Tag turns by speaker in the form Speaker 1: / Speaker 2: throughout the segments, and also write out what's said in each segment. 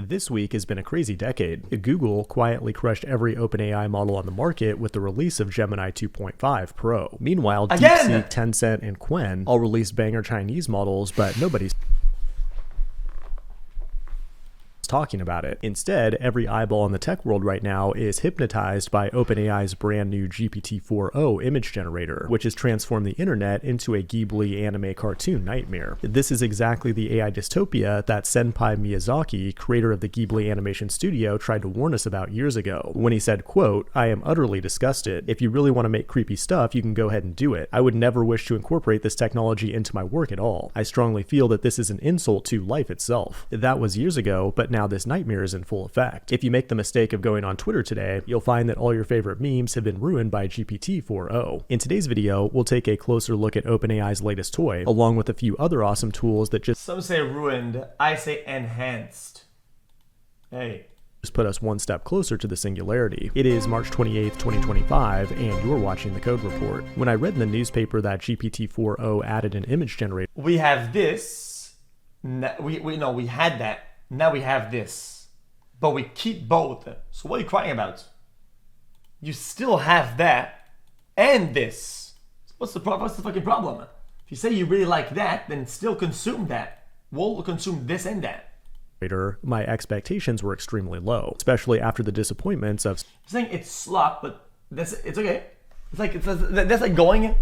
Speaker 1: This week has been a crazy decade. Google quietly crushed every OpenAI model on the market with the release of Gemini 2.5 Pro. Meanwhile, DeepSeek, Tencent, and Qwen all released banger Chinese models, but nobody's talking about it. Instead, every eyeball in the tech world right now is hypnotized by OpenAI's brand new GPT-4o image generator, which has transformed the internet into a Ghibli anime cartoon nightmare. This is exactly the AI dystopia that Senpai Miyazaki, creator of the Ghibli animation studio, tried to warn us about years ago, when he said, quote, "I am utterly disgusted. If you really want to make creepy stuff, you can go ahead and do it. I would never wish to incorporate this technology into my work at all. I strongly feel that this is an insult to life itself." That was years ago, but now this nightmare is in full effect. If you make the mistake of going on Twitter today, you'll find that all your favorite memes have been ruined by GPT-4o. In today's video, we'll take a closer look at OpenAI's latest toy, along with a few other awesome tools that
Speaker 2: some say ruined, I say enhanced. Hey.
Speaker 1: Just put us one step closer to the singularity. It is March 28th, 2025, and you're watching The Code Report. When I read in the newspaper that GPT-4o added an image generator,
Speaker 2: we have this. We had that. Now we have this, but we keep both. So what are you crying about? You still have that and this. What's the fucking problem? If you say you really like that, then still consume that. We'll consume this and that.
Speaker 1: My expectations were extremely low, especially after the disappointments of
Speaker 2: I'm saying it's slop, but it's okay. That's like going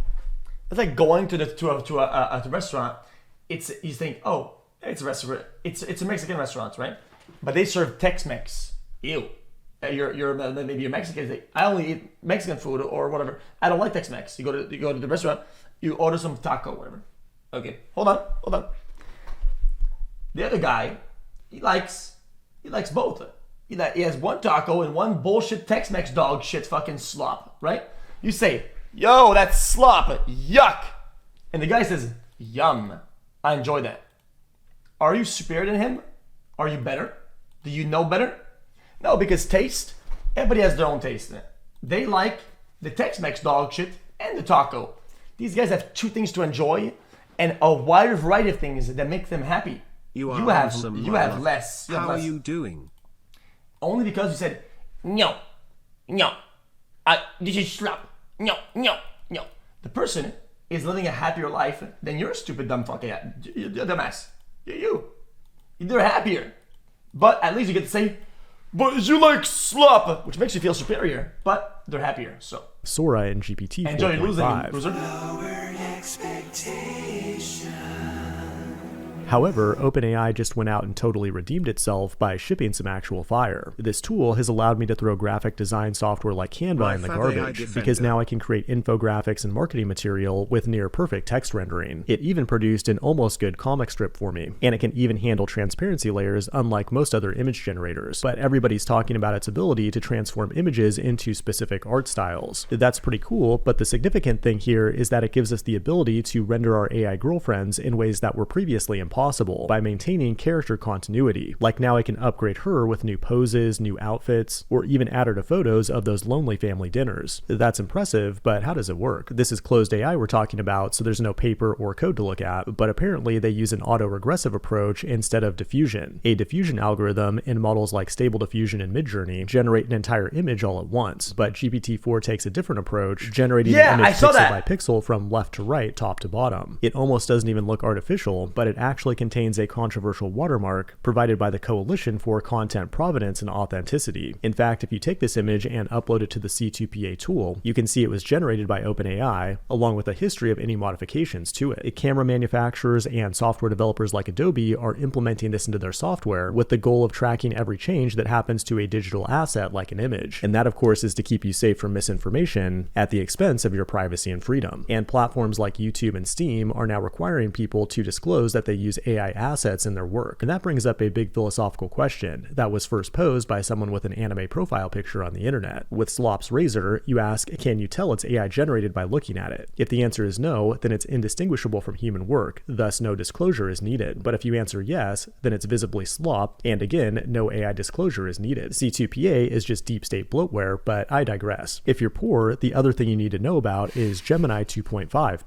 Speaker 2: to a restaurant. You think, oh, it's a restaurant. It's a Mexican restaurant, right? But they serve Tex-Mex. Ew. Maybe you're Mexican. Like, I only eat Mexican food or whatever. I don't like Tex-Mex. You go to the restaurant. You order some taco, whatever. Okay, hold on. The other guy, he likes both. He has one taco and one bullshit Tex-Mex dog shit fucking slop, right? You say, yo, that's slop, yuck, and the guy says, yum, I enjoy that. Are you superior than him? Are you better? Do you know better? No, because taste, everybody has their own taste. They like the Tex-Mex dog shit and the taco. These guys have two things to enjoy and a wider variety of things that make them happy. You have less.
Speaker 3: How are you doing?
Speaker 2: Only because you said, no, this is slop. No. The person is living a happier life than your stupid dumb fucking dumbass. They're happier. But at least you get to say, but you like slop, which makes you feel superior. But they're happier, so.
Speaker 1: Sora and GPT 4.5.
Speaker 2: Enjoy losing, loser.
Speaker 1: However, OpenAI just went out and totally redeemed itself by shipping some actual fire. This tool has allowed me to throw graphic design software like Canva in the garbage, because now I can create infographics and marketing material with near perfect text rendering. It even produced an almost good comic strip for me, and it can even handle transparency layers unlike most other image generators. But everybody's talking about its ability to transform images into specific art styles. That's pretty cool, but the significant thing here is that it gives us the ability to render our AI girlfriends in ways that were previously impossible by maintaining character continuity. Like now I can upgrade her with new poses, new outfits, or even add her to photos of those lonely family dinners. That's impressive, but how does it work? This is closed AI we're talking about, so there's no paper or code to look at, but apparently they use an auto-regressive approach instead of diffusion. A diffusion algorithm in models like Stable Diffusion and Midjourney generate an entire image all at once, but GPT-4 takes a different approach, generating an image pixel by pixel from left to right, top to bottom. It almost doesn't even look artificial, but it actually contains a controversial watermark provided by the Coalition for Content Provenance and Authenticity. In fact, if you take this image and upload it to the C2PA tool, you can see it was generated by OpenAI, along with a history of any modifications to it. Camera manufacturers and software developers like Adobe are implementing this into their software with the goal of tracking every change that happens to a digital asset like an image. And that, of course, is to keep you safe from misinformation at the expense of your privacy and freedom. And platforms like YouTube and Steam are now requiring people to disclose that they use AI assets in their work. And that brings up a big philosophical question that was first posed by someone with an anime profile picture on the internet. With Slop's razor, you ask, can you tell it's AI generated by looking at it? If the answer is no, then it's indistinguishable from human work, thus no disclosure is needed. But if you answer yes, then it's visibly slop, and again, no AI disclosure is needed. C2PA is just deep state bloatware, but I digress. If you're poor, the other thing you need to know about is Gemini 2.5.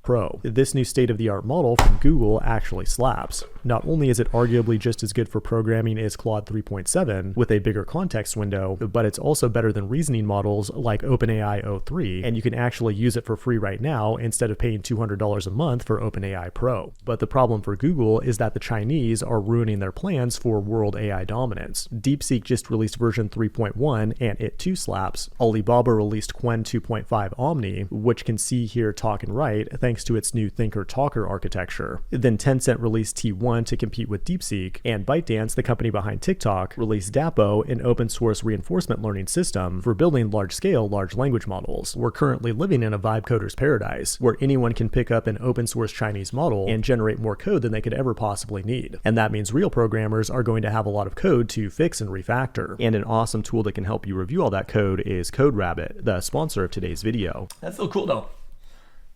Speaker 1: Pro. This new state-of-the-art model from Google actually slaps. Not only is it arguably just as good for programming as Claude 3.7 with a bigger context window, but it's also better than reasoning models like OpenAI o3, and you can actually use it for free right now instead of paying $200 a month for OpenAI Pro. But the problem for Google is that the Chinese are ruining their plans for world AI dominance. DeepSeek just released version 3.1 and it too slaps. Alibaba released Qwen 2.5 Omni, which can see, hear, talk, and write thanks to its new Thinker-Talker architecture. Then Tencent released T1 to compete with DeepSeek, and ByteDance, the company behind TikTok, released Dapo, an open-source reinforcement learning system for building large-scale large language models. We're currently living in a vibe coder's paradise, where anyone can pick up an open-source Chinese model and generate more code than they could ever possibly need. And that means real programmers are going to have a lot of code to fix and refactor. And an awesome tool that can help you review all that code is CodeRabbit, the sponsor of today's video.
Speaker 2: That's so cool though.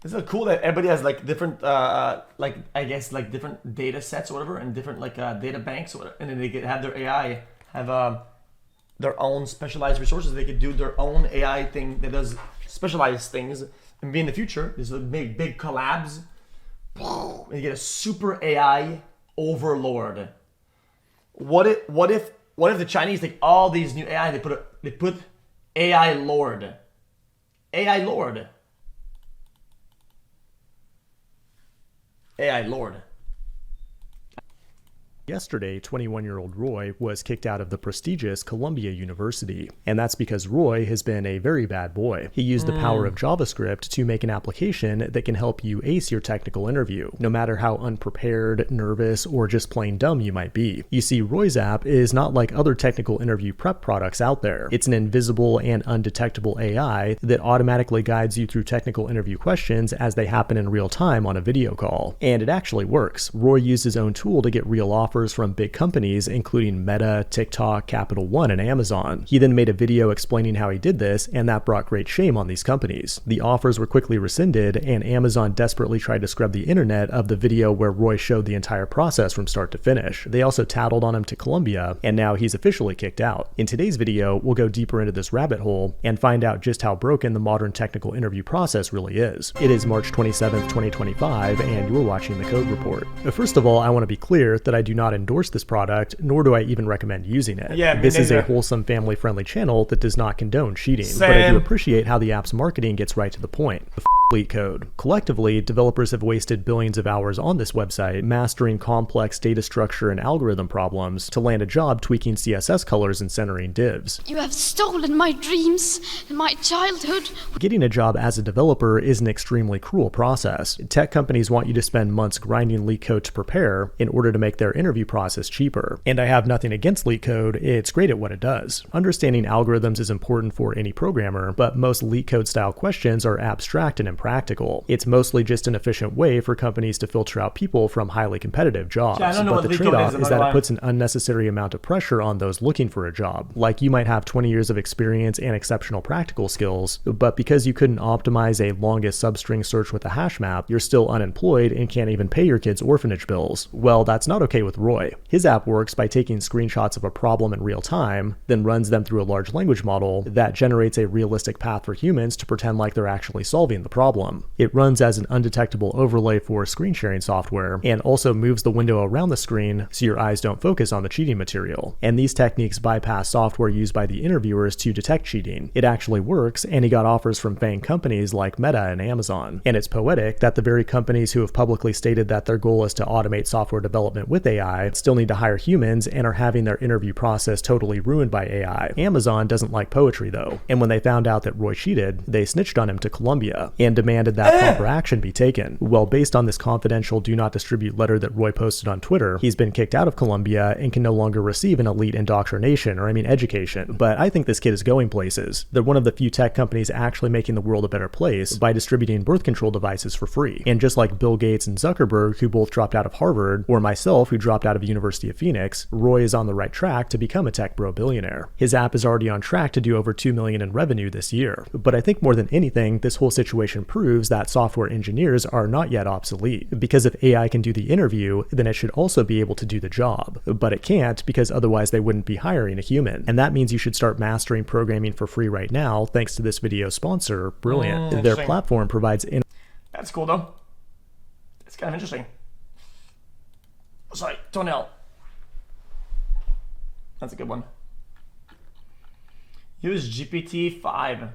Speaker 2: It's so cool that everybody has like different, like I guess like different data sets or whatever, and different like data banks or whatever, and then they could have their AI have their own specialized resources. They could do their own AI thing that does specialized things, and be in the future. There's a big collabs, and you get a super AI overlord. What if the Chinese take all these new AI, they put AI Lord, AI Lord. AI Lord.
Speaker 1: Yesterday, 21-year-old Roy was kicked out of the prestigious Columbia University, and that's because Roy has been a very bad boy. He used the power of JavaScript to make an application that can help you ace your technical interview, no matter how unprepared, nervous, or just plain dumb you might be. You see, Roy's app is not like other technical interview prep products out there. It's an invisible and undetectable AI that automatically guides you through technical interview questions as they happen in real time on a video call. And it actually works. Roy used his own tool to get real offers from big companies, including Meta, TikTok, Capital One, and Amazon. He then made a video explaining how he did this, and that brought great shame on these companies. The offers were quickly rescinded, and Amazon desperately tried to scrub the internet of the video where Roy showed the entire process from start to finish. They also tattled on him to Columbia, and now he's officially kicked out. In today's video, we'll go deeper into this rabbit hole and find out just how broken the modern technical interview process really is. It is March 27th, 2025, and you're watching the Code Report. First of all, I want to be clear that I do not endorse this product, nor do I even recommend using it.
Speaker 2: Yeah,
Speaker 1: this is a wholesome, family-friendly channel that does not condone cheating, but I do appreciate how the app's marketing gets right to the point. LeetCode. Collectively, developers have wasted billions of hours on this website, mastering complex data structure and algorithm problems to land a job tweaking CSS colors and centering divs.
Speaker 3: You have stolen my dreams and my childhood.
Speaker 1: Getting a job as a developer is an extremely cruel process. Tech companies want you to spend months grinding LeetCode to prepare in order to make their interview process cheaper. And I have nothing against LeetCode, it's great at what it does. Understanding algorithms is important for any programmer, but most LeetCode style questions are abstract and impractical. It's mostly just an efficient way for companies to filter out people from highly competitive jobs.
Speaker 2: Yeah,
Speaker 1: but the trade-off is that it puts an unnecessary amount of pressure on those looking for a job. Like, you might have 20 years of experience and exceptional practical skills, but because you couldn't optimize a longest substring search with a hash map, you're still unemployed and can't even pay your kids' orphanage bills. Well, that's not okay with Roy. His app works by taking screenshots of a problem in real time, then runs them through a large language model that generates a realistic path for humans to pretend like they're actually solving the problem. It runs as an undetectable overlay for screen sharing software, and also moves the window around the screen so your eyes don't focus on the cheating material. And these techniques bypass software used by the interviewers to detect cheating. It actually works, and he got offers from FAANG companies like Meta and Amazon. And it's poetic that the very companies who have publicly stated that their goal is to automate software development with AI still need to hire humans and are having their interview process totally ruined by AI. Amazon doesn't like poetry though, and when they found out that Roy cheated, they snitched on him to Columbia and demanded that proper action be taken. Well, based on this confidential do not distribute letter that Roy posted on Twitter, he's been kicked out of Columbia and can no longer receive an elite indoctrination, or education. But I think this kid is going places. They're one of the few tech companies actually making the world a better place by distributing birth control devices for free. And just like Bill Gates and Zuckerberg, who both dropped out of Harvard, or myself, who dropped out of University of Phoenix, Roy is on the right track to become a tech bro billionaire. His app is already on track to do over $2 million in revenue this year. But I think more than anything, this whole situation proves that software engineers are not yet obsolete. Because if AI can do the interview, then it should also be able to do the job. But it can't, because otherwise they wouldn't be hiring a human. And that means you should start mastering programming for free right now, thanks to this video sponsor, Brilliant. Their platform provides
Speaker 2: That's cool though. It's kind of interesting. Sorry, toenail. That's a good one. Use GPT-5.